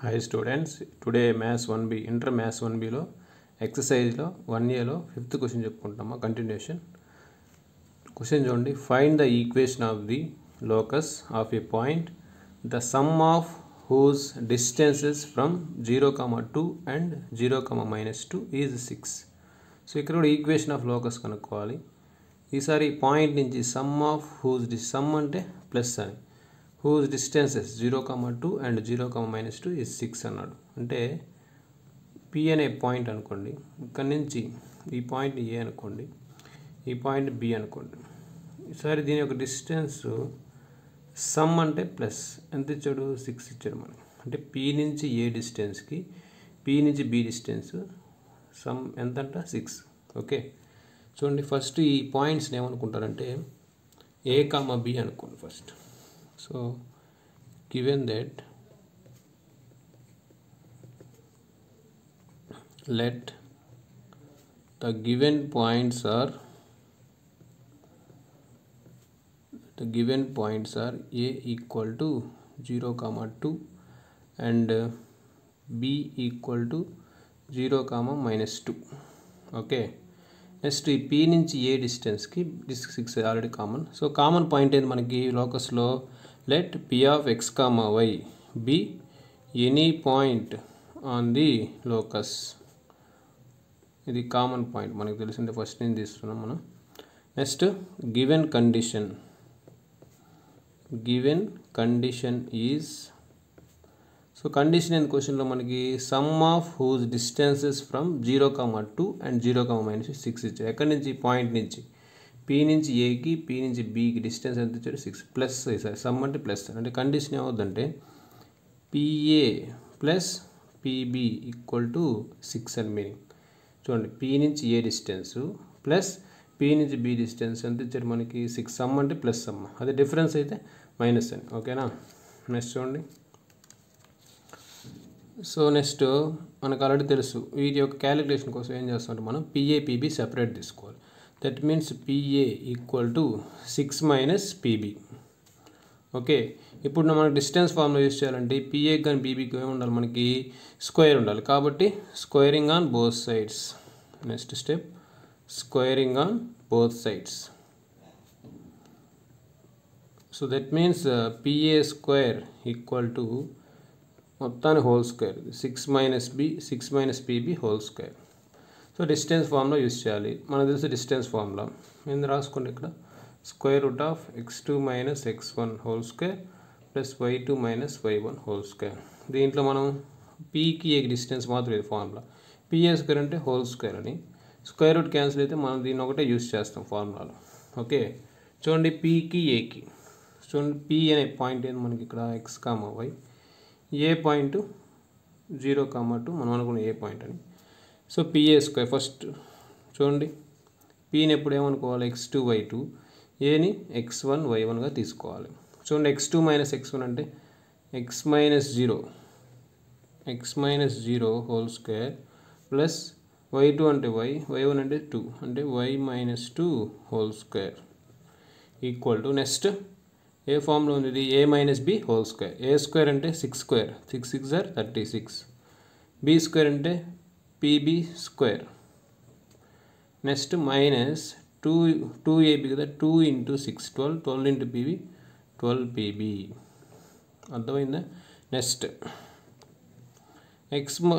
Hi students, today Maths 1B, Inter Maths 1B లో exercise లో 1A లో 5th question చెప్పుకుంటామా continuation. Question చూడండి, find the equation of the locus of a point, the sum of whose distances from 0, 2 and 0, -2 is 6. So ఇక్కడ కూడా equation of locus కనుక్కోవాలి. ఈసారి point నుంచి some of some అంటే plus అని, whose distances 0, 2 and 0, -2 is 6 అన్నాడు. అంటే P అనే పాయింట్ అనుకోండి, ఇక్కడ నుంచి ఈ పాయింట్ ఏ అనుకోండి, ఈ పాయింట్ బి అనుకోండి. ఈసారి దీని యొక్క డిస్టెన్స్ సమ్ అంటే ప్లస్ ఎంత ఇచ్చాడు, 6 ఇచ్చాడు మనకి. అంటే P నుంచి ఏ డిస్టెన్స్కి P నుంచి బి డిస్టెన్స్ సమ్ ఎంతంట 6. ఓకే చూడండి, ఫస్ట్ ఈ పాయింట్స్ని ఏమనుకుంటారంటే ఏ కామా బి అనుకోండి first. So given that let the given points are a equal to 0, 2 and b equal to 0, -2. okay, next ఈ P నుంచి ఏ డిస్టెన్స్కి 6 already common. So common point ఏంది మనకి లోకస్లో, లెట్ P of x, y be any point on the locus. ఇది common point మనకు తెలిసిందే, first నుంచి తీస్తున్నాం మనం. Next given condition is, so condition in క్వశ్చన్లో మనకి sum of whose distances from 0, 2 and 0, -6 ఇచ్చారు. ఎక్కడి నుంచి, పాయింట్ నుంచి P నుంచి ఏకి P నుంచి బికి డిస్టెన్స్ ఎంత ఇచ్చారు, 6 ప్లస్. సార్ సమ్ అంటే ప్లస్ అంటే కండిషన్ ఏమవుద్దంటే PA plus PB equal to 6 అని మీనింగ్. చూడండి, P నుంచి ఏ డిస్టెన్స్ ప్లస్ P నుంచి B డిస్టెన్స్ ఎంత ఇచ్చారు మనకి, 6. సమ్ అంటే ప్లస్ సమ్, అదే డిఫరెన్స్ అయితే మైనస్ అని. ఓకేనా, నెక్స్ట్ చూడండి. సో నెక్స్ట్ మనకు ఆల్రెడీ తెలుసు, వీటి యొక్క క్యాలిక్యులేషన్ కోసం ఏం చేస్తామంటే మనం PA PB సెపరేట్ తీసుకోవాలి. That means PA equal to 6 - PB. Okay, ఇప్పుడు మనకు డిస్టెన్స్ ఫార్ములా యూస్ చేయాలంటే PA కానీ BBకి ఏమి ఉండాలి మనకి, స్క్వేర్ ఉండాలి. కాబట్టి squaring on both sides. Next step squaring on both sides. So that means PA square equal to మొత్తాన్ని whole square, 6 - PB whole square. So distance formula use చేయాలి, మనకు తెలిసి డిస్టెన్స్ ఫార్ములా ఏంది రాసుకోండి ఇక్కడ, square root of x2 - x1 whole square plus y2 - y1 whole square. దీంట్లో మనం Pకి ఏ డిస్టెన్స్ మాత్రం ఇది ఫార్ములా, PA స్క్వేర్ అంటే హోల్ స్క్వేర్ అని. స్క్వేర్ రూట్ క్యాన్సిల్ అయితే మనం దీన్ని ఒకటే యూస్ చేస్తాం ఫార్ములాలో. ఓకే చూడండి, Pకి ఏకి చూడండి, P అనే పాయింట్ ఏంది మనకి ఇక్కడ x, y, ఏ పాయింట్ 0, 2 మనం అనుకున్న ఏ పాయింట్ అని. సో PA స్క్వేర్ ఫస్ట్ చూడండి, Pని ఎప్పుడు ఏమనుకోవాలి, x2 y2, ఏని x1 y1గా తీసుకోవాలి. చూడండి, x2 - x1 అంటే x - 0 whole square plus y2 అంటే y1 అంటే 2 అంటే y - 2 whole square equal to, next ఏ ఫామ్లో ఉంది ఇది, a - b whole square. A square అంటే 6 స్క్వేర్, 6 6 ఆర్ 36. b స్క్వేర్ అంటే PB square. Next minus 2ab కదా, 2 × 6 12, 12 × PB 12PB. అర్థమైందా. నెక్స్ట్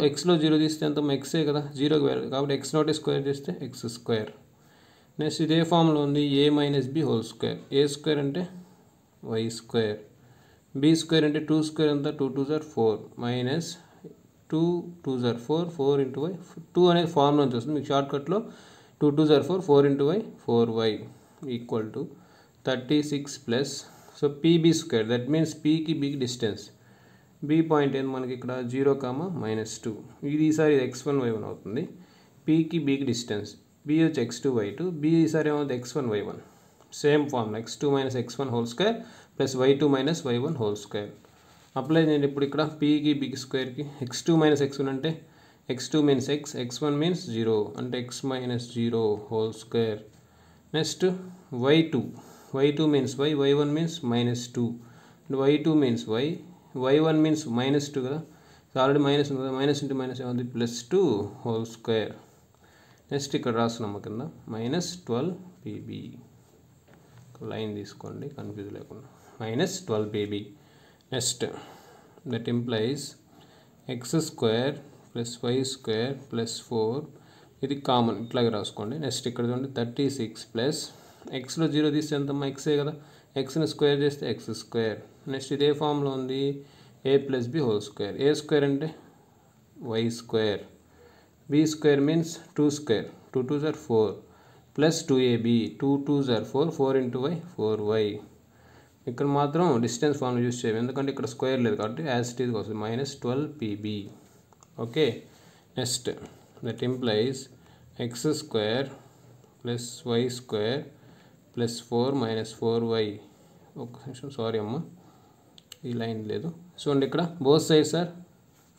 ఎక్స్లో 0 తీస్తే ఎంత, ఎక్సే కదా, 0కి వేరు కాబట్టి x0 స్క్వేర్ చేస్తే x స్క్వేర్. నెక్స్ట్ ఇదే ఫామ్లో ఉంది a - b whole square. A square అంటే y స్క్వేర్. b స్క్వేర్ అంటే 2 స్క్వేర్ అంతా 2 2s are 4 minus 2 2s are 4, 4 × y. 2 అనేది ఫార్ములా నుంచి వస్తుంది, మీకు షార్ట్కట్లో 2 2s are 4, 4 × y 4y equal to 36 plus. So PB square that means Pకి Bకి డిస్టెన్స్, B పాయింట్ ఏంది మనకి ఇక్కడ 0, -2. ఇది ఈసారి x1 y1 అవుతుంది. Pకి Bకి డిస్టెన్స్, B వచ్చి x2 y2, B ఈసారి ఏమవుతుంది x1 y1. Same formula x2 - x1 whole square plus y2 - y1 whole square. Apply చేయండి ఇప్పుడు ఇక్కడ Pకి Bకి స్క్వేర్కి. x2 - x1 అంటే x2 means x, x1 means 0 అంటే x - 0 whole square. Next y2 means y, y1 means -2 y2 means y, y1 means -2 కదా. Already minus ఉంది కదా, minus into minus ఏముంది +2 whole square. Next ఇక్కడ రాస్తున్నాము కింద -12pb. లైన్ తీసుకోండి కన్ఫ్యూజ్ లేకుండా, -12pb. Next that implies x² + y² + 4, ఇది కామన్ ఇట్లాగే రాసుకోండి. నెక్స్ట్ ఇక్కడ చూడండి 36 ప్లస్ ఎక్స్లో 0 తీస్తే ఎంతమ్మా ఎక్సే కదా, ఎక్స్ని స్క్వేర్ చేస్తే x². నెక్స్ట్ ఇదే ఫామ్లో ఉంది a + b whole square. a² అంటే y², b² means 2², 2 2s are 4 plus 2ab, 2 2s are 4, 4 into y 4y. ఇక్కడ మాత్రం డిస్టెన్స్ ఫార్మ్ యూజ్ చేయాలి, ఎందుకంటే ఇక్కడ స్క్వేర్ లేదు కాబట్టి యాజ్ ఇట్ ఈజ్ వస్తుంది -12pb. Okay. Next that implies x² + y² + 4 - 4y. ఒక నిమిషం, సారీ అమ్మ, ఈ లైన్ లేదు. చూడండి ఇక్కడ both sides are,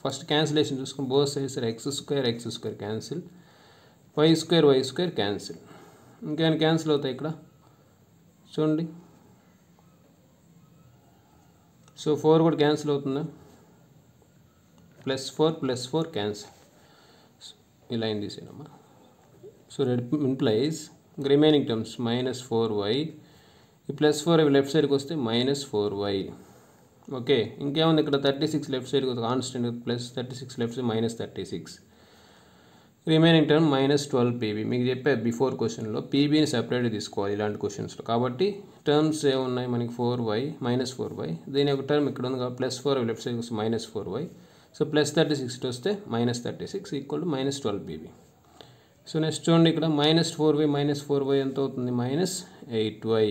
first cancellation చూసుకుని both sides are x² cancel, y² cancel. ఇంకేమైనా క్యాన్సిల్ అవుతాయి ఇక్కడ చూడండి. సో 4 కూడా క్యాన్సిల్ అవుతుందా, +4 + 4 క్యాన్సిల్. ఈ లైన్ తీసేయమ్మా. So that implies remaining terms -4y, ఈ +4 అవి లెఫ్ట్ సైడ్కి వస్తే -4y. ఓకే. ఇంకేముంది ఇక్కడ 36 లెఫ్ట్ సైడ్కి వస్తుంది constant, +36 left side -36. Remaining term -12pb. మీకు చెప్పే బిఫోర్ క్వశ్చన్లో పీబీని సెపరేట్గా తీసుకోవాలి ఇలాంటి క్వశ్చన్స్లో. కాబట్టి టర్మ్స్ ఏమున్నాయి మనకి -4y, దీని యొక్క టర్మ్ ఇక్కడ ఉంది కాబట్టి +4 లెఫ్ట్ సైడ్ వస్తే -4y. సో +36 వస్తే -36 = -12pb. సో నెక్స్ట్ చూడండి ఇక్కడ -4y ఎంత అవుతుంది, -8y.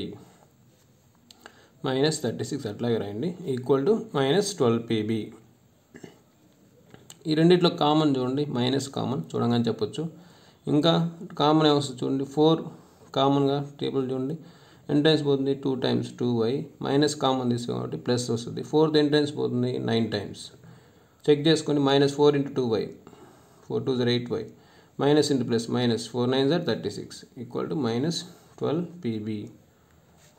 -36 అట్లాగే రాయండి =-12pb. ఈ రెండిట్లో కామన్ చూడండి, మైనస్ కామన్ చూడంగానే చెప్పొచ్చు. ఇంకా కామన్ ఏమొస్తుంది చూడండి, 4 కామన్గా టేబుల్ చూడండి, ఎన్ని టైమ్స్ పోతుంది 2 times 2y, మైనస్ కామన్ తీసుకో కాబట్టి ప్లస్ వస్తుంది. 4th ఎన్ని టైమ్స్ పోతుంది 9 times. చెక్ చేసుకొని -4 × 2y, 4 2s are 8y, minus into plus minus, 4 9s are 36 equal to -12pb.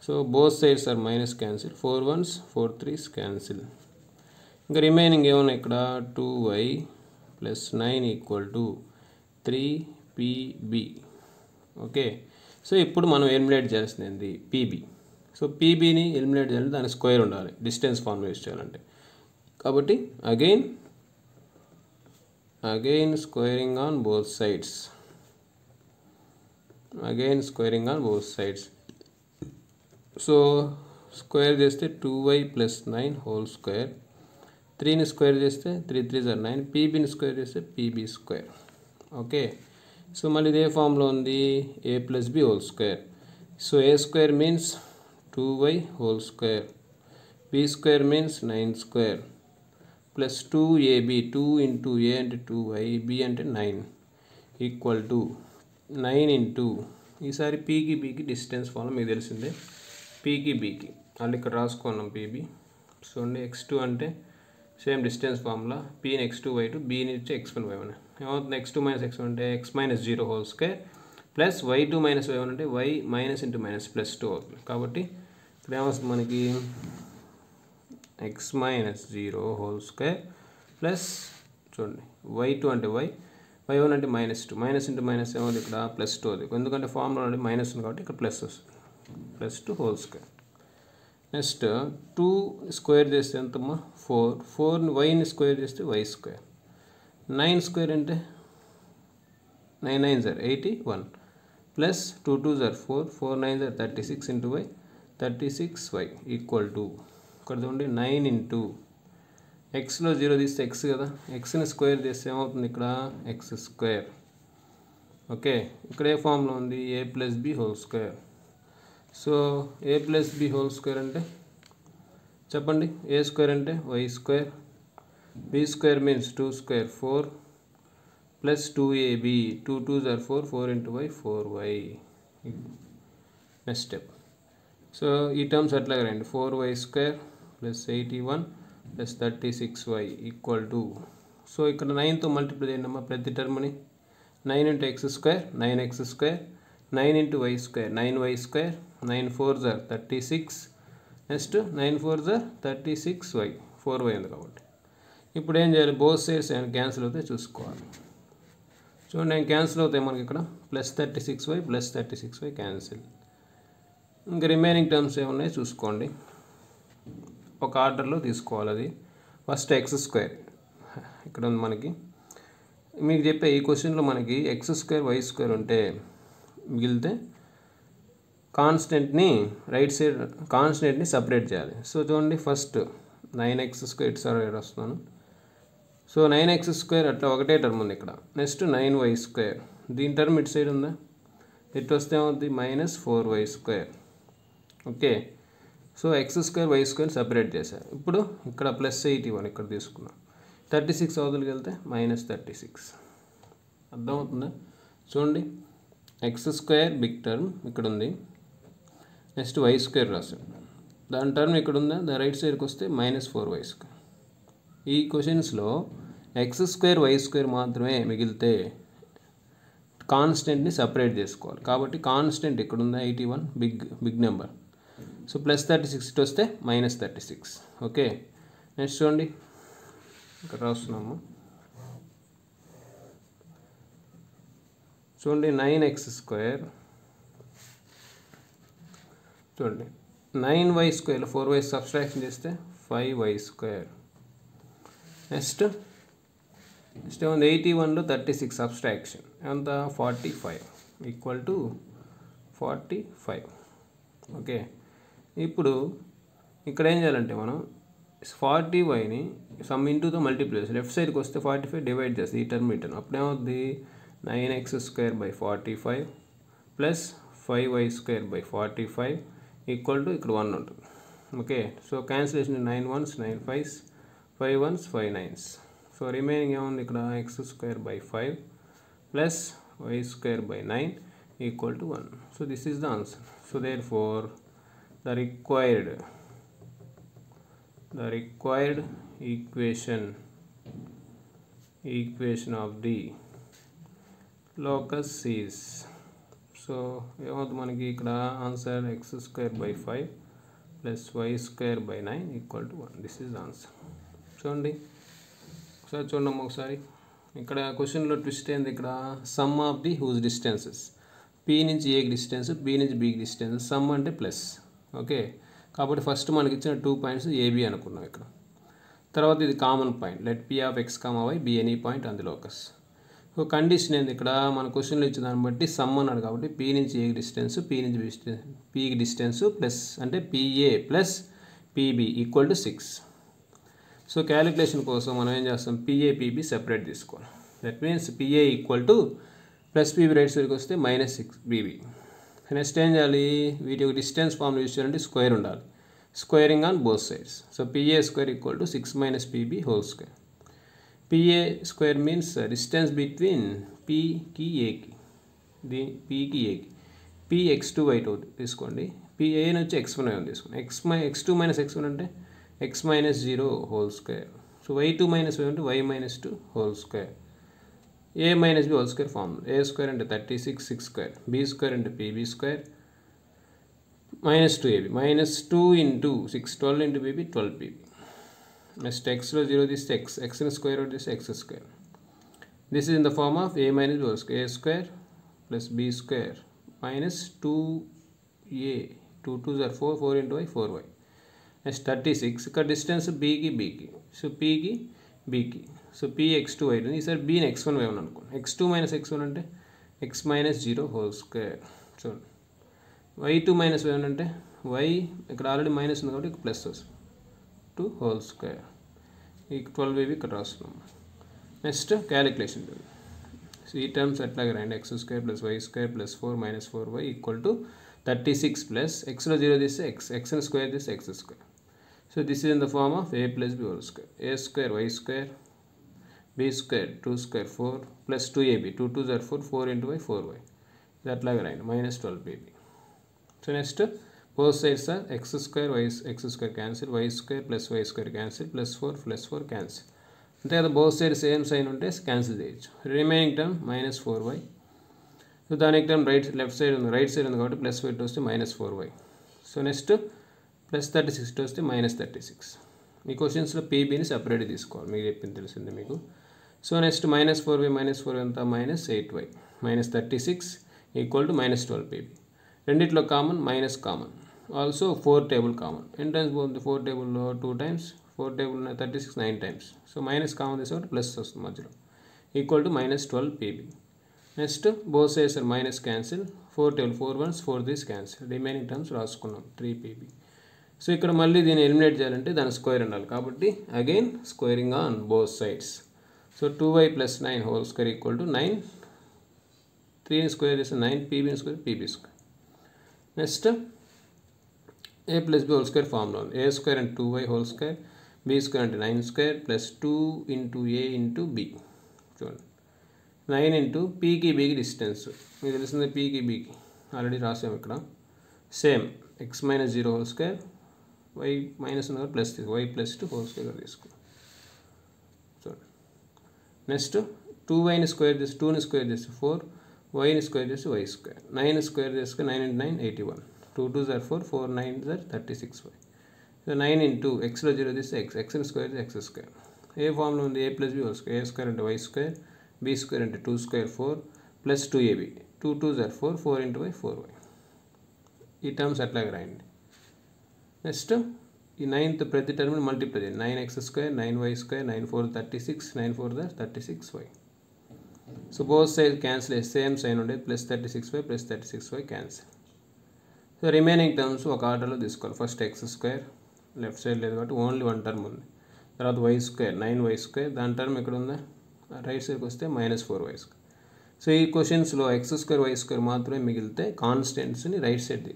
So both sides are minus cancel, 4 1s 4 3s cancel. ఇంకా remaining ఏమన్నా ఇక్కడ 2y + 9 = 3pb. Okay. So ఇప్పుడు మనం eliminate చేయాల్సింది PB. So పీబీని eliminate చేయాలంటే దాని square ఉండాలి distance formula use చేయాలంటే. కాబట్టి again squaring on both sides. So square చేస్తే 2y + 9 హోల్ స్క్వేర్, 3ని స్క్వేర్ చేస్తే 3 3s are 9, పీబీని స్క్వేర్ చేస్తే pb². ఓకే. సో మళ్ళీ ఇదే ఫామ్లో ఉంది a + b whole square. So a² means 2y whole square, b² means 9² plus 2ab, 2 × a అంటే 2y, b అంటే 9 = 9 ఈసారి పీకి బీకి డిస్టెన్స్ ఫార్ములా మీకు తెలిసిందే. పీకి బీకి మళ్ళీ ఇక్కడ రాసుకున్నాం పీబీ. చూడండి x2 అంటే సేమ్ డిస్టెన్స్ ఫార్ములా, పీని x2 y2, బీని ఇచ్చి x1 y1. ఏమవుతుంది x2 - x1 అంటే x - 0 whole square plus y2 - y1 అంటే y - × -+2 అవుతుంది. కాబట్టి ఇక్కడ ఏమొస్తుంది మనకి x - 0 హోల్ స్క్వేర్ ప్లస్ చూడండి y2 అంటే y, y1 అంటే -2, మైనస్ ఇంటూ మైనస్ ఏమవుతుంది ఇక్కడ +2 అవుతుంది. ఎందుకంటే ఫార్ములా అంటే మైనస్ ఉంది కాబట్టి ఇక్కడ ప్లస్ వస్తుంది, +2 హోల్ స్క్వేర్. నెక్స్ట్ 2 స్క్వేర్ చేస్తే ఎంతమ్మా 4, 4ని వైని స్క్వేర్ చేస్తే y², 9² అంటే 9 9s are 81 plus 2 2s are 4, 4 9s are 36 × y, 36y = ఇక్కడ చూడండి 9 × xలో 0 తీస్తే x కదా, xని స్క్వేర్ చేస్తే ఏమవుతుంది ఇక్కడ x². ఓకే. ఇక్కడ ఏ ఫామ్లో ఉంది a + b whole square. So a + b whole square అంటే చెప్పండి, a² అంటే y², b² means 2² 4 plus 2ab, 2 2s are 4, 4 × y 4y. Next step. So ఈ టర్మ్స్ అట్లాగే రండి, 4y² + 81 + 36y = సో ఇక్కడ 9తో మల్టిప్లై చేయండి అమ్మా ప్రతి టర్మ్ని. 9 × x², 9x², 9 × y², 9y², 9 4s are 36, next 9 4s are 36y, 4y ఉంది కాబట్టి. ఇప్పుడు ఏం చేయాలి, బోత్ సైడ్స్ ఏమైనా క్యాన్సిల్ అవుతాయి చూసుకోవాలి. చూడండి నేను క్యాన్సిల్ అవుతాయి మనకి ఇక్కడ +36y +36y క్యాన్సిల్. ఇంకా రిమైనింగ్ టర్మ్స్ ఏమున్నాయో చూసుకోండి, ఒక ఆర్డర్లో తీసుకోవాలి. అది ఫస్ట్ x² ఇక్కడ ఉంది మనకి. మీకు చెప్పే ఈ క్వశ్చన్లో మనకి x² y² ఉంటే మిగిలితే కాన్స్టెంట్ని రైట్ సైడ్ కాన్స్టెంట్ని సపరేట్ చేయాలి. సో చూడండి ఫస్ట్ 9x² ఇటు సైడ్ వస్తున్నాను. సో 9x² అట్లా ఒకటే టర్మ్ ఉంది ఇక్కడ. నెక్స్ట్ 9y², దీని టర్మ్ ఇటు సైడ్ ఉందా, ఇటు వస్తే ఏమవుతుంది -4y². Okay, so x² y² separate చేశారు. ఇప్పుడు ఇక్కడ +81 ఇక్కడ తీసుకున్నాం. 36 అవతలకి వెళ్తే -36. అర్థమవుతుందా? చూడండి x² బిగ్ టర్మ్ ఇక్కడ ఉంది, నెక్స్ట్ y² రాశాడు, దాని టర్మ్ ఇక్కడ ఉందా, దాని రైట్ సైడ్కి వస్తే -4y². ఈ క్వశ్చన్స్లో x² y² మాత్రమే మిగిలితే కాన్స్టెంట్ని సపరేట్ చేసుకోవాలి. కాబట్టి కాన్స్టెంట్ ఇక్కడ ఉందా 81 బిగ్ నెంబర్. సో +36 ఇటు వస్తే -36. ఓకే, నెక్స్ట్ చూడండి ఇక్కడ రాస్తున్నాము. చూడండి 9x² చూడండి 9y² 4y సబ్స్ట్రాక్షన్ చేస్తే 5y². నెక్స్ట్ 81లో 36 సబ్స్ట్రాక్షన్ ఎంత 45 = 45. ఓకే, ఇప్పుడు ఇక్కడ ఏం చేయాలంటే మనం 40yని సమ్ ఇంటూతో మల్టిప్లై చేసి లెఫ్ట్ సైడ్కి వస్తే 45 డివైడ్ చేస్తే ఈ టర్మ్ అప్పుడు ఏమవుద్ది 9x²/45 +5y² /45 = ఇక్కడ 1 ఉంటుంది. Okay, so cancellation 9 1s 9 5s 5 1s 5 9s. So remaining ఏముంది ఇక్కడ x²/5 +y²/9 = 1. So this is the answer. So therefore the required equation of the locus is, so ఏమవుతుంది మనకి ఇక్కడ answer x²/5 +y²/9 = 1. This is answer. చూడండి ఒకసారి చూడండి ఒకసారి. ఇక్కడ క్వశ్చన్లో ట్విస్ట్ ఏంది, ఇక్కడ sum of the whose distances, P నుంచి ఏకి డిస్టెన్స్, బీ నుంచి బీకి డిస్టెన్స్, సమ్ అంటే ప్లస్. ఓకే, కాబట్టి ఫస్ట్ మనకి ఇచ్చిన 2 పాయింట్స్ ఏబి అనుకున్నాం ఇక్కడ. తర్వాత ఇది common point, let P of x, y be any point on the locus. So condition ఏంది, ఇక్కడ మన క్వశ్చన్లో ఇచ్చిన దాన్ని బట్టి సమ్ అన్నాడు కాబట్టి పీ నుంచి ఏకి డిస్టెన్స్, పీ నుంచి పీకి డిస్టెన్స్ ప్లస్ అంటే PA plus PB = 6. So calculation కోసం మనం ఏం చేస్తాం, పిఏ పీబీ సెపరేట్ తీసుకోవాలి. That means PA + PB right సైడ్కి వస్తే -6 బీబీ. నెక్స్ట్ ఏం చేయాలి, వీటి యొక్క డిస్టెన్స్ ఫార్మ్ యూజ్ చేయాలంటే స్క్వేర్ ఉండాలి, squaring on both sides. So PA = 6 - PB whole. PA square means distance between పీకి ఏకి, పీకి ఏకి, పీ x2 y2 తీసుకోండి, పిఏ నుంచి x1 y1 తీసుకోండి. x2 - x1 అంటే x - 0 whole. So y2 - y అంటే y - 2 whole. a - b whole form. a² అంటే 36 6², b² అంటే pb² -2ab -2 × 6 12 × bb 12pb. Next xలో 0 తీస్తే xని స్క్వేర్ రూట్ తీస్తే x². This is in the form of a - b whole, a² + b² -2a 2 2s are 4 4 × y 4y. Next 36 ఇక్కడ distance బీకి బీకి, so పీకి బీకి, సో పీ x2 y2, ఈసారి బీని x1 y1 అనుకోండి. x2 - x1 అంటే x - 0 హోల్². చూడండి y2 - y1 అంటే y ఇక్కడ ఆల్రెడీ మైనస్ ఉంది కాబట్టి ప్లస్ వస్తుంది 2 హోల్². ఈ 12ab ఇక్కడ రాస్తున్నాం. Next calculation. సో ఈ టర్మ్స్ ఎట్లాగే రాయండి, x² + y² + 4 - 4y = 36 ప్లస్ xలో 0 తీస్తే xని స్క్వేర్ తీస్తే x². So this is in the form of a + b whole, a² y² b² 2² 4 +2ab 2 2s are 4 4 × y 4y. ఇది అట్లాగే రాయండి -12ab. So next both sides are x² cancel, y² + y² cancel, +4 +4 cancel. అంతే కదా, both side same sign ఉంటే cancel చేయొచ్చు. Remaining term -4y. So దానికి term left side ఉంది, right side ఉంది కాబట్టి +4 వస్తే -4y. సో నెక్స్ట్ +36 వస్తే -36. ఈ క్వశ్చన్స్లో పీబీని సపరేట్ తీసుకోవాలి, మీకు చెప్పింది తెలిసింది మీకు. సో నెక్స్ట్ -4y ఎంత, -8y -36 ఈక్వల్ టు -12 pb. రెండిట్లో common, minus common, also 4 table common. ఎన్ని టైమ్స్ పోతుంది 4 టేబుల్లో? 2 times. 4 table 36 9 times. So minus common తీసుకుంటే ప్లస్ వస్తుంది మధ్యలో, equal to -12 pb. Next both sides are minus cancel, 4 table 4 1s 4 3s cancel, remaining terms రాసుకున్నాం 3 pb. So ఇక్కడ మళ్ళీ దీన్ని ఎలిమినేట్ చేయాలంటే దాని స్క్వేర్ ఉండాలి, కాబట్టి again squaring on both sides. So 2y + 9 whole square equal to 9, 3ని స్క్వేర్ చేస్తే 9, pbని square pb square. Next a + b whole square formula ఉంది. a స్క్వేర్ అంటే 2y whole square, b square అంటే 9 స్క్వేర్ ప్లస్ 2 × a × b. చూడండి 9 into pకి bకి distance మీకు తెలిసిందే, pకి bకి ఆల్రెడీ రాసాము ఇక్కడ. Same x - 0 whole square, y minus ఉన్న ప్లస్ y + 2 హోల్ స్క్వేర్ తీసుకున్నాం. చూడండి నెక్స్ట్ 2yని స్క్వేర్ చేసి 2ని స్క్వేర్ చేసి 4, yని స్క్వేర్ చేసి y స్క్వేర్, 9 స్క్వేర్ చేస్తే 9 × 9 81, 2 2s are 4, 4 9s are 36y. So 9 into xలో 0 తీస్తే xని స్క్వేర్ చేసి x స్క్వేర్. ఏ ఫామ్లో ఉంది? a + b whole square, a square అంటే y స్క్వేర్, b స్క్వేర్ అంటే 2 square 4 plus 2ab, 2 2s are 4, 4 × y 4y. ఈ టర్మ్స్ అట్లాగే రాయండి. నెక్స్ట్ ఈ 9th ప్రతి టర్మ్ని మల్టిప్లై చేయండి. 9x² 9y² 9 4 36, 9 4 36y. So both side cancel చేస్తే సేమ్ సైన్ ఉండేది, +36y + 36y cancel. So remaining terms ఒక ఆర్డర్లో తీసుకోవాలి. ఫస్ట్ x², లెఫ్ట్ సైడ్ లేదు కాబట్టి ఓన్లీ 1 టర్మ్ ఉంది. తర్వాత y² 9y², దాని టర్మ్ ఎక్కడ ఉందా? రైట్ సైడ్కి వస్తే -4y². సో ఈ క్వశ్చన్స్లో x² y² మాత్రమే మిగిలితే కాన్స్టెంట్స్ని రైట్ సైడ్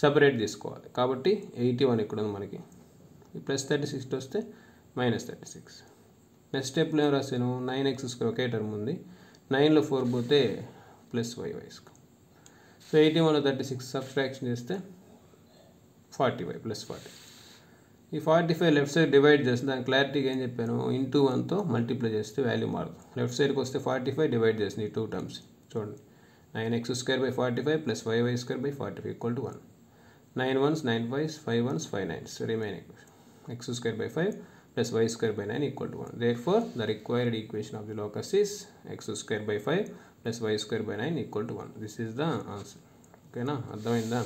సపరేట్ తీసుకోవాలి. కాబట్టి 81 ఇక్కడ ఉంది మనకి, +36 వస్తే -36. నెక్స్ట్ స్టెప్లో ఏం రాశాను? 9x² ఒకే టర్మ్ ఉంది, 9లో 4 పోతే +y². సో 81లో 36 సబ్స్ట్రాక్షన్ చేస్తే 40y +40. ఈ 45 లెఫ్ట్ సైడ్ డివైడ్ చేస్తే దాని క్లారిటీగా ఏం చెప్పాను? ఇంటూ 1తో మల్టిప్లై చేస్తే వాల్యూ మారదు. లెఫ్ట్ సైడ్కి వస్తే 45 డివైడ్ చేసింది ఈ 2 టర్మ్స్. చూడండి 9x² / 45 + y² / 45 = 1. 9 1s 9 5s 5 1s 5 9s. Remaining x² / 5 + y² / 9 = 1. Therefore, the required equation of the locus is x² / 5 + y² / 9 = 1. This is the answer. Okay na? అర్థమైందా?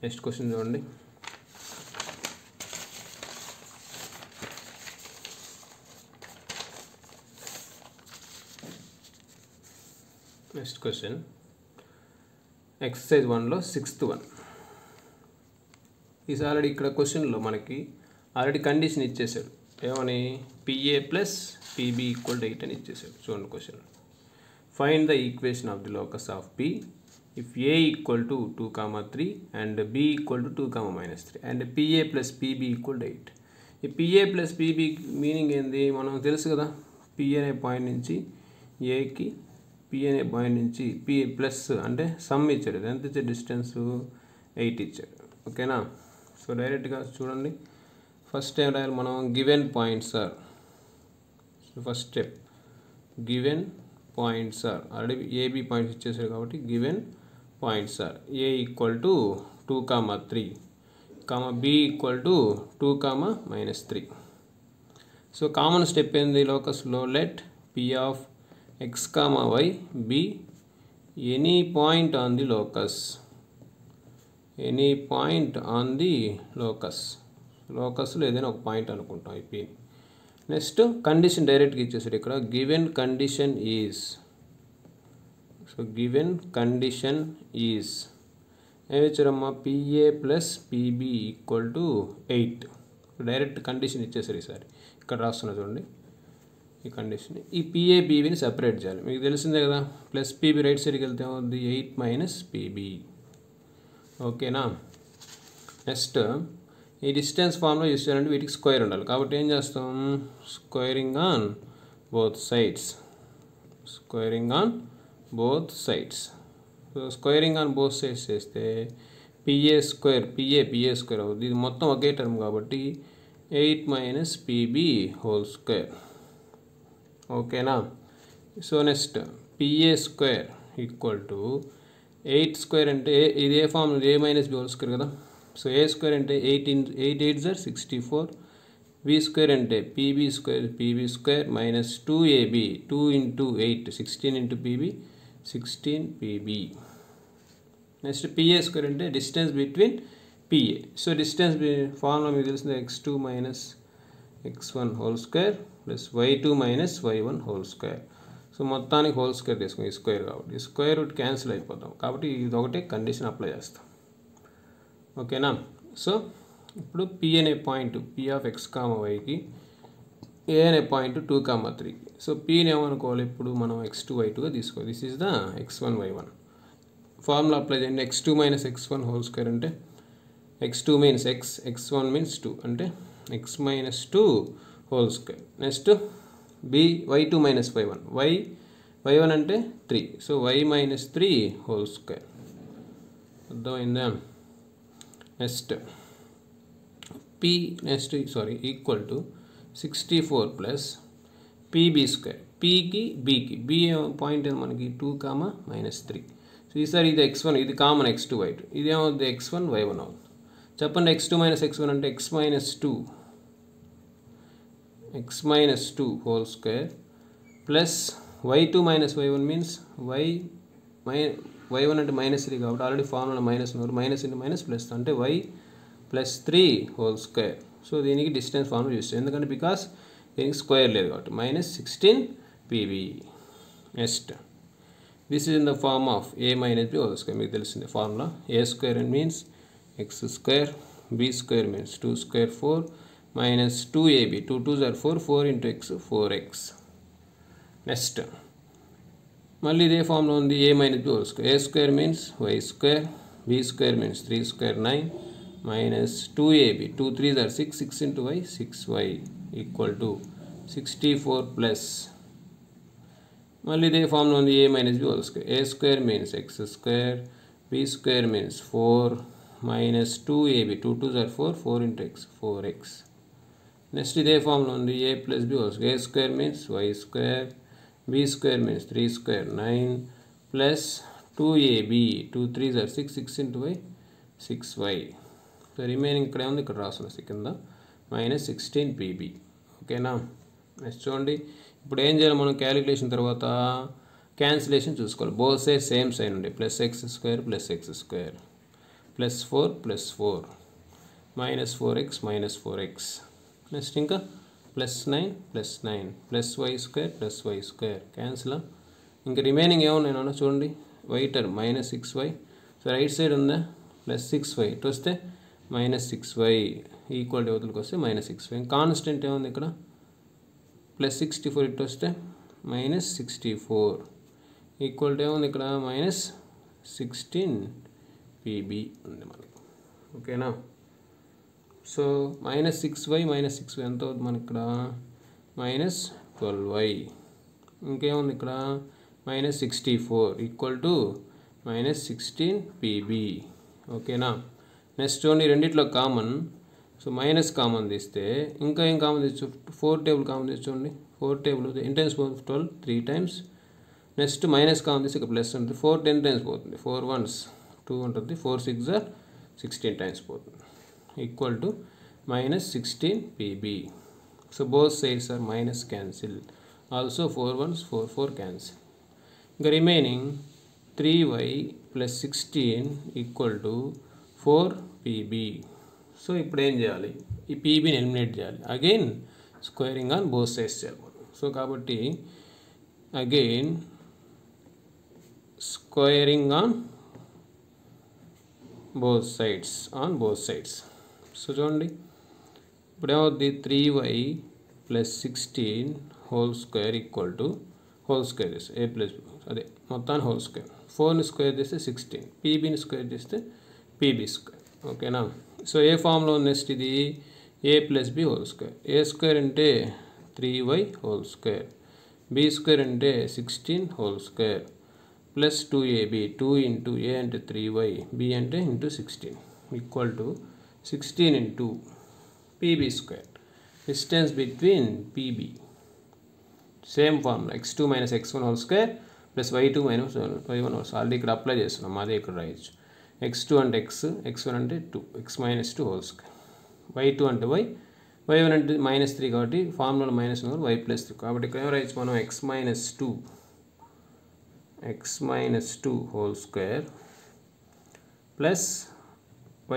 Next question చూడండి. Next question exercise 1లో 6th one. Is already ఇక్కడ క్వశ్చన్లో మనకి already condition ఇచ్చేసాడు. ఏమని? PA + PB = 8 అని ఇచ్చేసాడు. చూడండి question. Find the equation of the locus of P if A = 2, 3 and B = 2, -3 and PA + PB = 8. ఈ PA + PB మీనింగ్ ఏంది? మనం తెలుసు కదా, P అనే పాయింట్ నుంచి Aకి, P అనే పాయింట్ నుంచి P ప్లస్ అంటే సమ్ ఇచ్చాడు. ఎంత ఇచ్చాడు? డిస్టెన్స్ 8 ఇచ్చాడు. ఓకేనా? సో డైరెక్ట్గా చూడండి, ఫస్ట్ ఏం రాయాలి మనం? Given points are. So first step given points are. Already AB points ఇచ్చేసాడు కాబట్టి given points are A = 2, 3 B = 2, -3. So common step ఏంది లోకస్లో? లెట్ P of x, y be any point on the locus. Any point on the లోకస్లో ఏదైనా ఒక point అనుకుంటాం ఈ P. నెక్స్ట్ కండిషన్ డైరెక్ట్గా ఇచ్చేసాడు ఇక్కడ. Given condition is. So given condition is ఏమి ఇచ్చారమ్మా? PA + PB = 8. డైరెక్ట్ కండిషన్ ఇచ్చేసారు. ఈసారి ఇక్కడ రాస్తున్నా చూడండి ఈ కండిషన్. ఈ PA BBని సెపరేట్ చేయాలి. మీకు తెలిసిందే కదా, +PB రైట్ సైడ్కి వెళ్తే ఏమవుతుంది? 8 - PB. ఓకేనా? నెక్స్ట్ ఈ డిస్టెన్స్ ఫార్మ్లో యూస్ చేయాలంటే వీటికి స్క్వేర్ ఉండాలి. కాబట్టి ఏం చేస్తాం? Squaring on both sides. Squaring on both sides. So squaring on both sides చేస్తే PA² అవుతుంది. ఇది మొత్తం ఒకే టర్మ్ కాబట్టి 8 - PB హోల్ స్క్వేర్. ఓకేనా? సో నెక్స్ట్ PA² = 8² అంటే ఇది ఏ form? A - B whole square కదా. సో A² అంటే 8 8 8s are 64, v square అంటే pb square minus 2ab 2 into 8 16 into pb 16 pb. Next pa square అంటే distance between pa. So distance formula మీకు తెలిసింది x2 minus x1 whole square plus y2 minus y1 whole square. So మొత్తానికి whole square తీసుకుని ఈ square కాబట్టి ఈ square root cancel అయిపోతాం కాబట్టి ఇది ఒకటే కండిషన్ అప్లై చేస్తాం. ఓకేనా. సో ఇప్పుడు p అనే point p of x comma వైకి a అనే పాయింట్ 2, 3కి. సో pని ఏమనుకోవాలి ఇప్పుడు మనం x2 y2గా తీసుకోవాలి. This is the x1 y1. Formula apply చేయండి. x2 minus x1 whole square అంటే x2 means x, x1 means 2 అంటే x minus 2 whole square. Next y2 minus y1 y1 అంటే 3. So y minus 3 whole square. అర్థమైందా. Next equal to 64 plus pb square. pకి bకి b point మనకి 2, -3. So ఈసారి ఇది x1 ఇది కామన్ x2 y2 ఇది ఏమవుతుంది x1 y1 అవుతుంది. చెప్పండి x2 మైనస్ x1 అంటే x minus 2 whole square plus y2 minus y1 means y1 అంటే -3 కాబట్టి already formula minus into minus plus అంటే y plus 3 whole square. So దీనికి డిస్టెన్స్ ఫార్ములా యూస్ చేయాలి ఎందుకంటే బికాస్ దీనికి స్క్వేర్ లేదు కాబట్టి -16 pb. Next this is in the form of a minus b whole square. మీకు తెలిసింది formula a square means x square, b square means 2 square 4 minus 2ab 2 2s are 4 4 into x 4x. Next మళ్ళీ ఇదే formula ఉంది a minus b whole square. a square means y square, b square means 3 square 9 minus 2ab 2 3s are 6 6 into y 6y equal to 64 plus మళ్ళీ ఇదే formula ఉంది a minus b whole square. a square means x square, b square means 4 minus 2ab 2 2s are 4 4 into x 4x. Next ఇదే formula ఉంది a plus b whole square. a square means y square, b square means 3 square 9 plus 2ab 2 3s are 6 6 into y 6y. So remaining ఇక్కడ ఉంది ఇక్కడ రాసిన కింద -16 pb. ఓకేనా. Next చూడండి ఇప్పుడు ఏం చేయాలి మనం క్యాలిక్యులేషన్ తర్వాత క్యాన్సిలేషన్ చూసుకోవాలి. బోత్ సైడ్ సేమ్ సైన్ ఉండే plus x square plus x square plus 4 plus 4 -4x -4x. Next ఇంకా +9 +9 ప్లస్ y స్క్వేర్ క్యాన్సిల్. ఇంకా రిమైనింగ్ ఏమున్నాయి చూడండి y term -6y. So right side ఉందా +6y ఇటు వస్తే -6y ఈక్వల్ టు అవతలకి వస్తే -6y. కాన్స్టెంట్ ఏముంది ఇక్కడ +64 ఇటు వస్తే -64 ఈక్వల్ టు ఏముంది ఇక్కడ -16 pb ఉంది మనకి. ఓకేనా. సో -6y ఎంత అవుతుంది మనకి ఇక్కడ -12y. ఇంకేముంది ఇక్కడ -64 ఈక్వల్ టు -16 pb. ఓకేనా. నెక్స్ట్ చూడండి రెండిట్లో కామన్. సో మైనస్ కామన్ తీస్తే ఇంకా ఏం కామన్ తెచ్చు 4 టేబుల్ కామన్ తెచ్చండి. 4 టేబుల్ ఇంటెన్స్ 12 3 టైమ్స్. నెక్స్ట్ మైనస్ కామన్ తీస్తే ఇక్కడ ప్లస్ ఉంటుంది. 4 10 టైమ్స్ పోతుంది. 4 1s 2 ఉంటుంది. 4 6 are 16 టైమ్స్ పోతుంది equal to -16 pb. So both sides are minus cancel. Also 4 1s 4 4 cancel. ఇంకా remaining 3y plus 16 equal to 4 pb. So ఇప్పుడు ఏం చేయాలి ఈ pbని ఎలిమినేట్ చేయాలి. Again squaring on both sides చేయాలి. సో కాబట్టి again squaring on both sides. So చూడండి ఇప్పుడు ఏమవుతుంది 3y plus 16 whole square equal to whole square చేస్తే a ప్లస్ b అదే మొత్తాన్ని హోల్ స్క్వేర్. 4ని స్క్వేర్ చేస్తే 16 pbని స్క్వేర్ చేస్తే pb స్క్వేర్. ఓకేనా. సో ఏ ఫామ్లో నెక్స్ట్ ఇది a plus b whole square. a square అంటే 3y whole square, b square అంటే 16 whole square plus 2ab 2 into a అంటే 3y b అంటే into 16 equal to 16 into pb square. Distance between pb same formula x2 minus x1 whole square plus y2 minus y1 whole square. Already ఇక్కడ apply చేస్తున్నాం అదే ఇక్కడ రాయొచ్చు. x2 అంటే x, x1 అంటే 2 x minus 2 whole square, y2 అంటే y, y1 అంటే -3 కాబట్టి ఫార్ములా మైనస్ ఉంది y + 3 కాబట్టి ఇక్కడ ఏం రాయొచ్చు మనం x - 2 whole square plus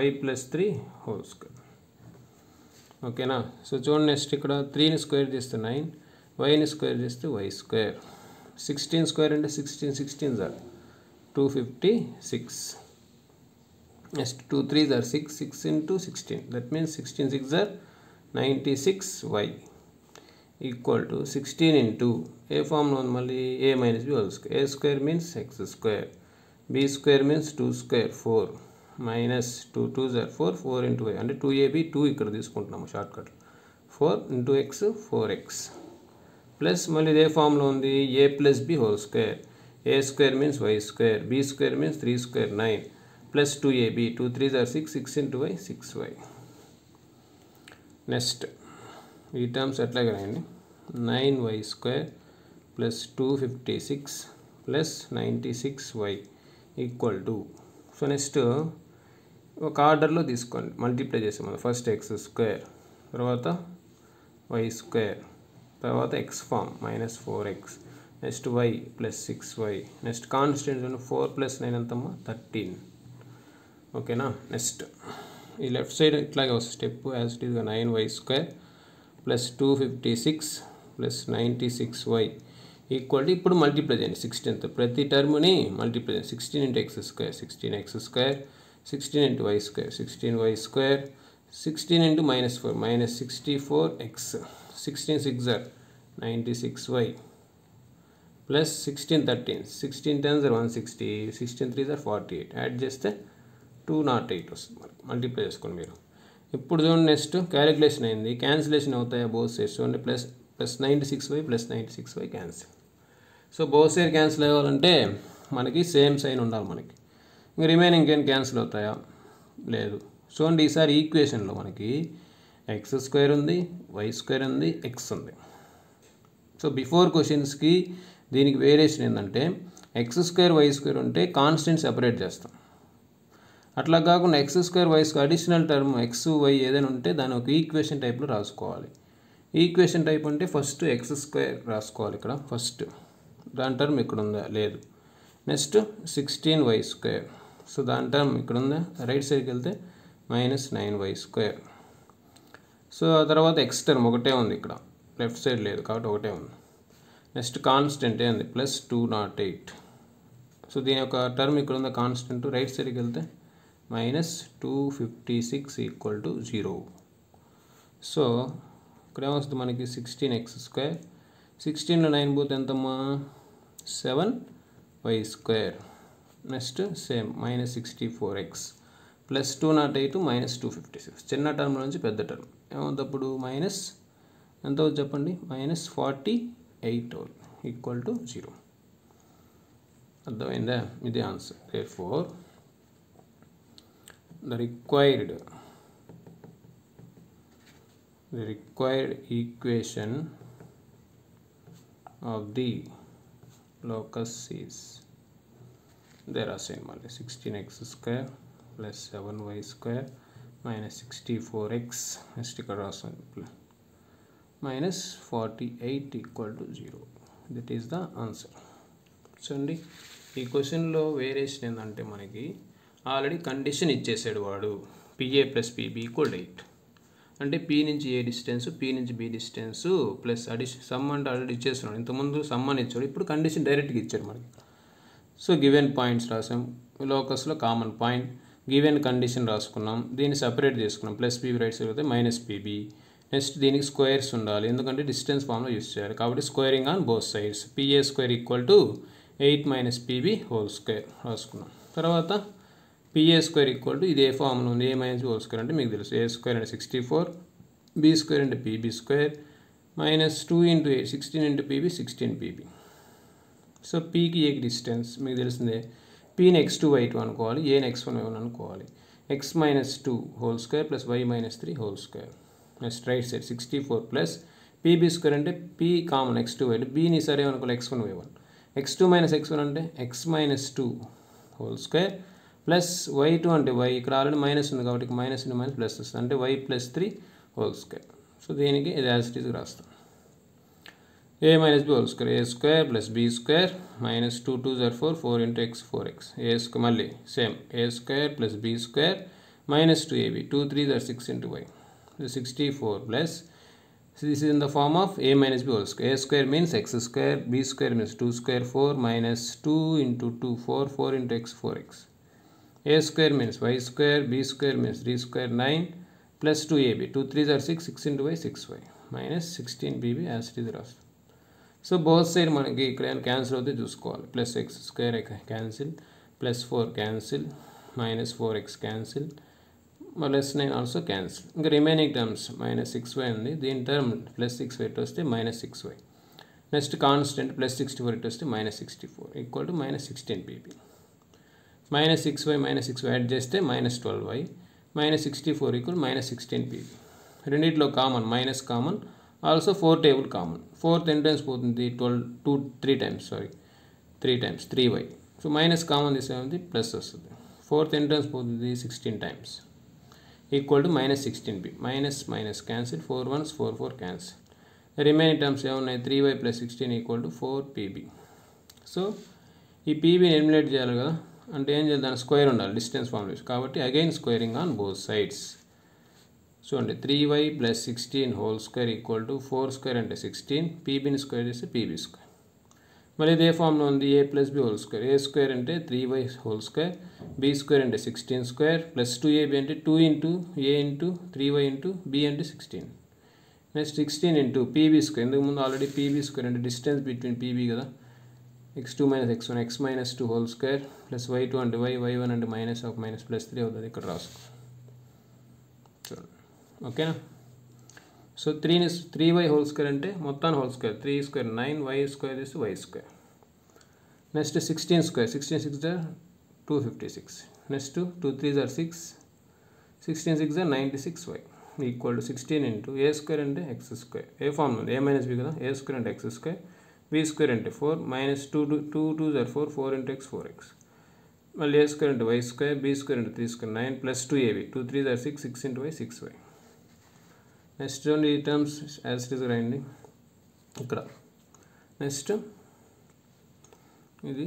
y + 3 whole square. ఓకేనా. సో చూడండి నెక్స్ట్ ఇక్కడ 3ని స్క్వేర్ చేస్తే 9, వైని స్క్వేర్ చేస్తే y స్క్వేర్. 16 స్క్వేర్ అంటే 16 sir 256. Next 2 3s are 6, 6 into 16, that means 16 6s are 96y equal to 16 into a ఫామ్లో ఉంది మళ్ళీ a - b whole square. a square means x square, b square means 2 square 4 minus 2 2s are 4, 4 into y అంటే 2ab 2 ఇక్కడ తీసుకుంటున్నాము shortcut 4 into x 4x plus మళ్ళీ ఇదే ఫామ్లో ఉంది a + b whole square. a square means y square, b square means 3 square 9 plus 2ab 2 3s are 6, 6 into y 6y. Next ఈ terms ఎట్లాగే రాయండి 9y square plus 256 plus 96y equal to. So next ఒక ఆర్డర్లో తీసుకోండి, multiply చేసాం మనం. First x square, తర్వాత y square, తర్వాత x form -4x, next y plus 6y, next constant 4 + 9 ఎంతమ్మా 13. ఓకేనా. నెక్స్ట్ ఈ లెఫ్ట్ సైడ్ ఇట్లాగే వస్తుంది స్టెప్ యాజ్ ఇట్ ఈస్గా 9y square plus 256 plus 96y equal to ఇప్పుడు మల్టిప్లై చేయండి 16th ప్రతి టర్మ్ని మల్టిప్లై చేయండి. 16 into x square 16x square, 16 into y square 16y square, 16 into -4 -64x, 16 6s are 96y plus 16 13, 16 10s are 160, 16 3s are 48, add చేస్తే 208 వస్తుంది. మరి multiply చేసుకోండి మీరు. ఇప్పుడు చూడండి నెక్స్ట్ క్యాలిక్యులేషన్ అయింది, క్యాన్సిలేషన్ అవుతాయా బోత్ సైడ్స్. చూడండి plus 96y plus 96y cancel. So both side cancel అవ్వాలంటే మనకి సేమ్ సైన్ ఉండాలి మనకి. ఇంక రిమైనింగ్ ఏం క్యాన్సిల్ అవుతాయా లేదు. చూడండి ఈసారి ఈక్వేషన్లో మనకి x స్క్వేర్ ఉంది, y స్క్వేర్ ఉంది, x ఉంది. సో బిఫోర్ క్వశ్చన్స్కి దీనికి వేరియేషన్ ఏంటంటే x స్క్వేర్ y స్క్వేర్ ఉంటే కాన్స్టెంట్ సెపరేట్ చేస్తాం. అట్లా కాకుండా x square y square additional term x y ఏదైనా ఉంటే దాని ఒక ఈక్వేషన్ టైప్లో రాసుకోవాలి. ఈక్వేషన్ టైప్ అంటే ఫస్ట్ x స్క్వేర్ రాసుకోవాలి ఇక్కడ ఫస్ట్, దాని టర్మ్ ఇక్కడ ఉందా లేదు. నెక్స్ట్ 16y స్క్వేర్, సో దాని టర్మ్ ఇక్కడ ఉందా, రైట్ సైడ్కి వెళ్తే -9y స్క్వేర్. సో ఆ తర్వాత x టర్మ్ ఒకటే ఉంది ఇక్కడ, లెఫ్ట్ సైడ్ లేదు కాబట్టి ఒకటే ఉంది. నెక్స్ట్ కాన్స్టెంట్ ఏంది ప్లస్ 208. సో దీని యొక్క టర్మ్ ఇక్కడ ఉందా కాన్స్టెంట్, రైట్ సైడ్కి వెళ్తే -256 ఈక్వల్ టు 0. సో ఇక్కడ ఏమొస్తుంది మనకి 16x స్క్వేర్, 16లో 9 పోతే ఎంతమ్మా 7y square. Next same -64x plus 208 -256. చిన్న టర్మ్ నుంచి పెద్ద టర్మ్ ఏమవుతుంది అప్పుడు మైనస్ ఎంత అవుతుంది చెప్పండి, -48 ఈక్వల్ టు 0. అర్థమైందా, ఇది answer. therefore the required equation of the locus is, there are same only 16x square plus 7y square minus 64x minus 48 equal to 0. That is the answer. So అండి ఈ క్వశ్చన్లో variation ఏంటంటే మనకి already condition ఇచ్చేసాడు వాడు, PA + PB = 8. అంటే P నుంచి A distance, P నుంచి B డిస్టెన్స్ ప్లస్ సమ్ అంటే ఆల్రెడీ ఇచ్చేస్తున్నాడు. ఇంతకుముందు సమ్ అని ఇచ్చాడు, ఇప్పుడు కండిషన్ డైరెక్ట్గా ఇచ్చాడు మనకి. సో గివెన్ పాయింట్స్ రాసాం, లోకస్లో కామన్ పాయింట్, గివెన్ కండిషన్ రాసుకున్నాం, దీన్ని సపరేట్ చేసుకున్నాం. +PB రైట్ సైడ్ అయితే -PB. నెక్స్ట్ దీనికి స్క్వేర్స్ ఉండాలి ఎందుకంటే డిస్టెన్స్ ఫామ్లో యూస్ చేయాలి కాబట్టి squaring on both sides. PA square equal to 8 - PB whole square రాసుకున్నాం. తర్వాత PA స్క్వేర్ ఈక్వల్ టు ఇదే ఫామ్లో ఉంది, A - B హోల్ స్క్వేర్ అంటే మీకు తెలుసు, A స్క్వేర్ అంటే 64, B స్క్వేర్ అంటే PB square -2 × 8 16 × PB 16 PB. So Pకి Aకి డిస్టెన్స్ మీకు తెలిసిందే, Pని x2 y2 అనుకోవాలి, Aని x1 y1 అనుకోవాలి. x - 2 whole square plus y - 3 whole square. Next right side 64 plus PB square అంటే P కామన్ x2 y2, Bని సరే అనుకోవాలి x1 y1. x2 - x1 అంటే x - 2 whole square plus y2 అంటే y, ఇక్కడ ఆల్రెడీ మైనస్ ఉంది కాబట్టి మైనస్ ప్లస్ వస్తుంది అంటే y + 3 హోల్ స్క్వేర్. సో దీనికి ఇది యాజ్ ఇట్ ఈజ్ రాస్తాం. a minus b whole square, a square plus b square minus 2 2s are 4, 4 into x 4x, a square మళ్ళీ same a square plus b square minus 2ab, 2 3s are 6 into y, so 64 plus, so this is in the form of a minus b whole square. A square means x square, b square means 2 square 4 minus 2 into 2 4, 4 into x 4x, a square means y square, b square means 3 square 9 plus 2ab, 2 3s are 6, 6 into y 6y minus 16bb as it is రాస్తాం. So both side మనకి ఇక్కడ cancel అవుతే చూసుకోవాలి. Plus X square cancel, plus 4 cancel, minus 4x cancel, plus 9 also cancel. ఇంకా remaining terms minus 6y ఉంది, దీని term plus 6y ఇటు వస్తే minus 6y. Next constant plus 64 ఇటు వస్తే minus 64 equal to minus 16pb. Minus 6y add చేస్తే minus 12y, minus 64 equal minus 16pb. రెండిట్లో common minus common, also 4 table common. 4th ఎంట్రన్స్ పోతుంది 3 times 3y. So minus common తీసేది plus వస్తుంది. 4th ఎంట్రన్స్ పోతుంది 16 times equal to minus 16b. Minus minus cancel, 4 1s 4 4 cancel. Remaining terms ఏమున్నాయి, 3y plus 16 equal to 4pb. So ఈ పీబీని eliminate చేయాలి కదా, అంటే ఏం చేయాలి, దాని స్క్వేర్ ఉండాలి డిస్టెన్స్ ఫార్ములేషన్. కాబట్టి again squaring on both sides. చూడండి 3y plus 16 whole square equal to 4 square అంటే 16, పీబీని స్క్వేర్ చేస్తే పీబీ స్క్వేర్. మళ్ళీ ఇదే ఫామ్లో ఉంది ఏ plus B whole square. A square అంటే 3y whole square, B square అంటే 16 స్క్వేర్, ప్లస్ 2ab అంటే 2 ఇంటూ ఏ ఇంటూ 3y ఇంటూ బి అంటే 16. Next 16 into PB square. ఇంతకు ముందు ఆల్రెడీ పీబీ స్క్వేర్ అంటే డిస్టెన్స్ బిట్వీన్ పీబీ కదా, x2 minus x1, x minus 2 whole square plus y2 అంటే y, y1 అంటే minus of minus plus 3 అవుతుంది. ఇక్కడ రాసుకో చూడండి, ఓకేనా. సో 3y హోల్ స్క్వేర్ అంటే మొత్తం whole square, 3 square 9, y square చేస్తే y square. Next 16 square, 16 6 are 256. Next 2 3s are 6, 16 6 are 96y equal to 16 into A square అంటే ఎక్స్ స్క్వేర్. ఏ ఫామ్ ఉంది, ఏ మైనస్ బి కదా, ఏ స్క్వేర్ అంటే ఎక్స్ స్క్వేర్, బి స్క్వేర్ అంటే 4 minus 2 2s are 4, 4 into x 4x. మళ్ళీ ఏ square అంటే y square, B square అంటే 3 square 9 plus 2ab, 2 3s are 6, 6 into y 6y. Next చూడండి ఈ టర్మ్స్ యాజ్ ఇట్ ఈజ్ రాయండి ఇక్కడ. నెక్స్ట్ ఇది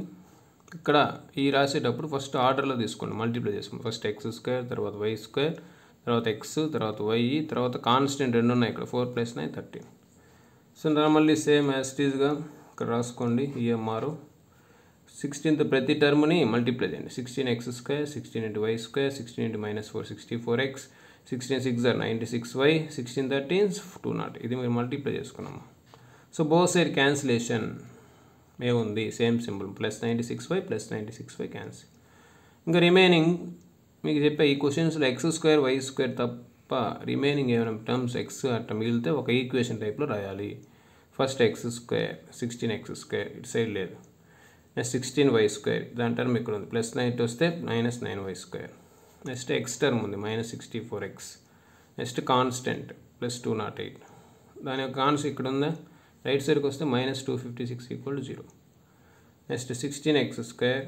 ఇక్కడ ఈ రాసేటప్పుడు ఫస్ట్ ఆర్డర్లో తీసుకోండి, మల్టిప్లై చేసుకోండి. ఫస్ట్ ఎక్స్ స్క్వేర్, తర్వాత వై స్క్వేర్, తర్వాత ఎక్స్, తర్వాత వై, తర్వాత కాన్స్టెంట్ 2 ఉన్నాయి ఇక్కడ, 4 + 9 13. సో మళ్ళీ సేమ్ యాజ్ ఇట్ ఈజ్గా ఇక్కడ రాసుకోండి. ఈఎంఆర్ 16th ప్రతి టర్మ్ని మల్టిప్లై చేయండి. 16x square, 16 into y square, 16 into -4 64x, 16 6 are 96y, 16 13 200. ఇది మీరు మల్టిప్లై చేసుకున్నాము. సో బోత్ సైడ్ క్యాన్సిలేషన్ ఏముంది, same symbol plus 96y plus 96y cancel. ఇంకా రిమైనింగ్ మీకు చెప్పే ఈ క్వశ్చన్స్లో ఎక్స్ స్క్వేర్ వై స్క్వేర్ తప్ప రిమైనింగ్ ఏమైనా టర్మ్స్ ఎక్స్ అట్లా మిగిలితే ఒక ఈక్వేషన్ టైప్లో రాయాలి. First X square, 16x square ఇటు సైడ్ లేదు. నెక్స్ట్ 16y స్క్వేర్, దాని టర్మ్ ఇక్కడ ఉంది, ప్లస్ 9 వస్తే -9y square. Next X term ఉంది -64x. నెక్స్ట్ కాన్స్టెంట్ ప్లస్ 208, దాని యొక్క కాన్స్ ఇక్కడ ఉందా, రైట్ సైడ్కి వస్తే -256 equal to 0. Next 16x square,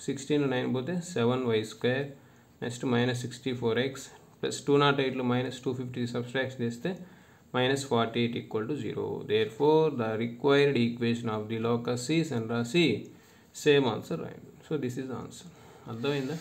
16 9 పోతే 7y square. Next -64x plus 208లో -250 సబ్స్ట్రాక్ట్ చేస్తే -48 equal to 0. Therefore, the required equation of the locus is and రాసి సేమ్ ఆన్సర్ రాయండి. So this is answer. అర్థమైందా?